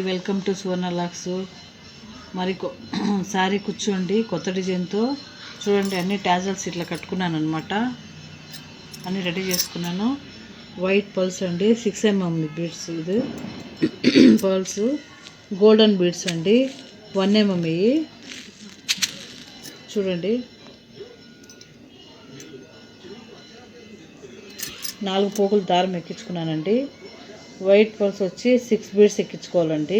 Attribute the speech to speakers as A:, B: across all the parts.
A: Welcome to సువర్ణ లాక్స్. మరి శారీ కూర్చోండి కొత్త డిజైన్తో చూడండి. అన్ని టాజల్స్ ఇట్లా కట్టుకున్నాను అనమాట. అన్నీ రెడీ చేసుకున్నాను. వైట్ పర్ల్స్ అండి, 6 mm బీడ్స్. ఇది పర్ల్స్ గోల్డెన్ బీడ్స్ అండి, 1 mm ఇవి చూడండి. 4 పోగులు దారం ఎక్కించుకున్నానండి. వైట్ పర్ల్స్ వచ్చి 6 బీడ్స్ ఎక్కించుకోవాలండి.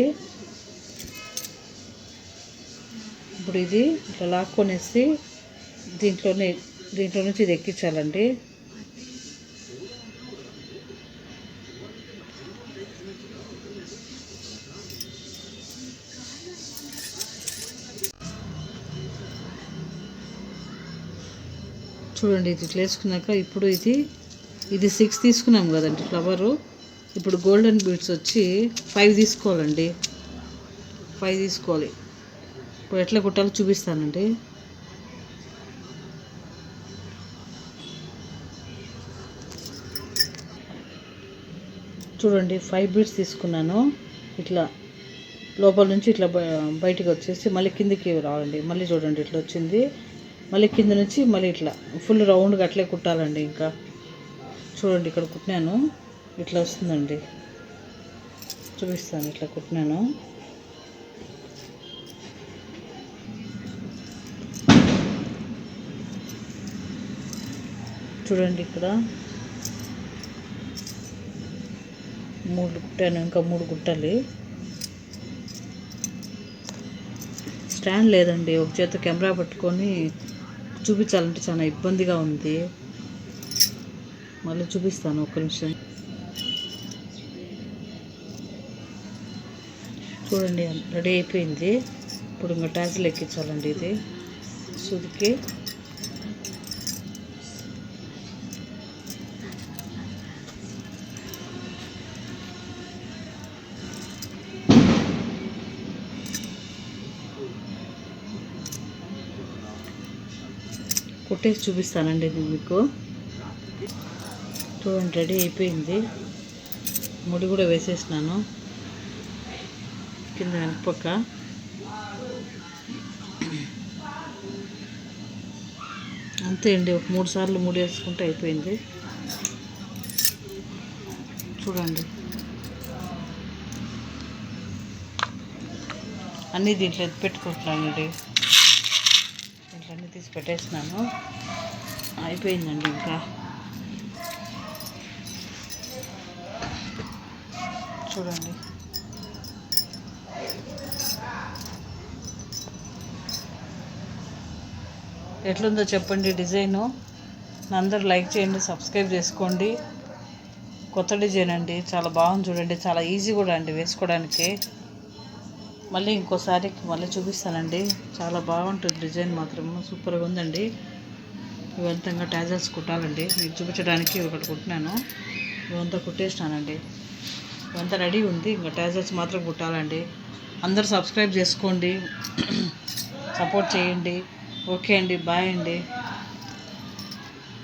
A: ఇప్పుడు ఇది ఇట్లా లాక్కొనేసి దీంట్లో నుంచి ఇది ఎక్కించాలండి. చూడండి, ఇది ఇట్లా వేసుకున్నాక ఇప్పుడు ఇది 6 తీసుకున్నాం కదండి ఫ్లవరు. ఇప్పుడు గోల్డెన్ బీడ్స్ వచ్చి 5 తీసుకోవాలండి. 5 తీసుకోవాలి. ఇప్పుడు ఎట్లా కుట్టాలో చూపిస్తానండి. చూడండి, 5 బీడ్స్ తీసుకున్నాను. ఇట్లా లోపల నుంచి ఇట్లా బయటికి వచ్చేసి మళ్ళీ కిందికి రావాలండి. మళ్ళీ చూడండి ఇట్లా వచ్చింది. మళ్ళీ కింద నుంచి మళ్ళీ ఇట్లా ఫుల్ రౌండ్గా అట్లే కుట్టాలండి. ఇంకా చూడండి, ఇక్కడ కుట్టినాను, ఇట్లా వస్తుందండి. చూపిస్తాను, ఇట్లా కుట్టినాను. చూడండి, ఇక్కడ 3 కుట్టాను, ఇంకా 3 కుట్టాలి. స్టాండ్ లేదండి, ఒక చేత కెమెరా పట్టుకొని చూపించాలంటే చాలా ఇబ్బందిగా ఉంది. మళ్ళీ చూపిస్తాను, ఒక్క నిమిషం. చూడండి, రెడీ అయిపోయింది. ఇప్పుడు ఇంకా టాజిల్ ఎక్కించాలండి. ఇది సుదికి కుట్టేసి చూపిస్తానండి ఇది మీకు. చూడండి, రెడీ అయిపోయింది. ముడి కూడా వేసేసినాను కింద వెనకపక్క. అంతే అండి, ఒక 3 సార్లు ముడి వేసుకుంటే అయిపోయింది. చూడండి, అన్నీ దీంట్లో ఎత్తి పెట్టుకుంటున్నానండి. దీంట్లో అన్నీ తీసి పెట్టేసినాను. అయిపోయిందండి. ఇంకా చూడండి, ఎట్లుందో చెప్పండి డిజైను. అందరూ లైక్ చేయండి, సబ్స్క్రైబ్ చేసుకోండి. కొత్త డిజైన్ అండి, చాలా బాగుంది. చూడండి, చాలా ఈజీ కూడా అండి వేసుకోవడానికి. మళ్ళీ ఇంకోసారి మళ్ళీ చూపిస్తానండి. చాలా బాగుంటుంది డిజైన్, మాత్రం సూపర్గా ఉందండి. ఇవంతా టాజల్స్ కుట్టాలండి. మీకు చూపించడానికి ఒకటి కుట్టినాను, ఇవంతా కుట్టేసినానండి. ఇవంతా రెడీ ఉంది, ఇంకా టాజల్స్ మాత్రం కుట్టాలండి. అందరూ సబ్స్క్రైబ్ చేసుకోండి, సపోర్ట్ చేయండి. ఓకే అండి, బాయ్ అండి.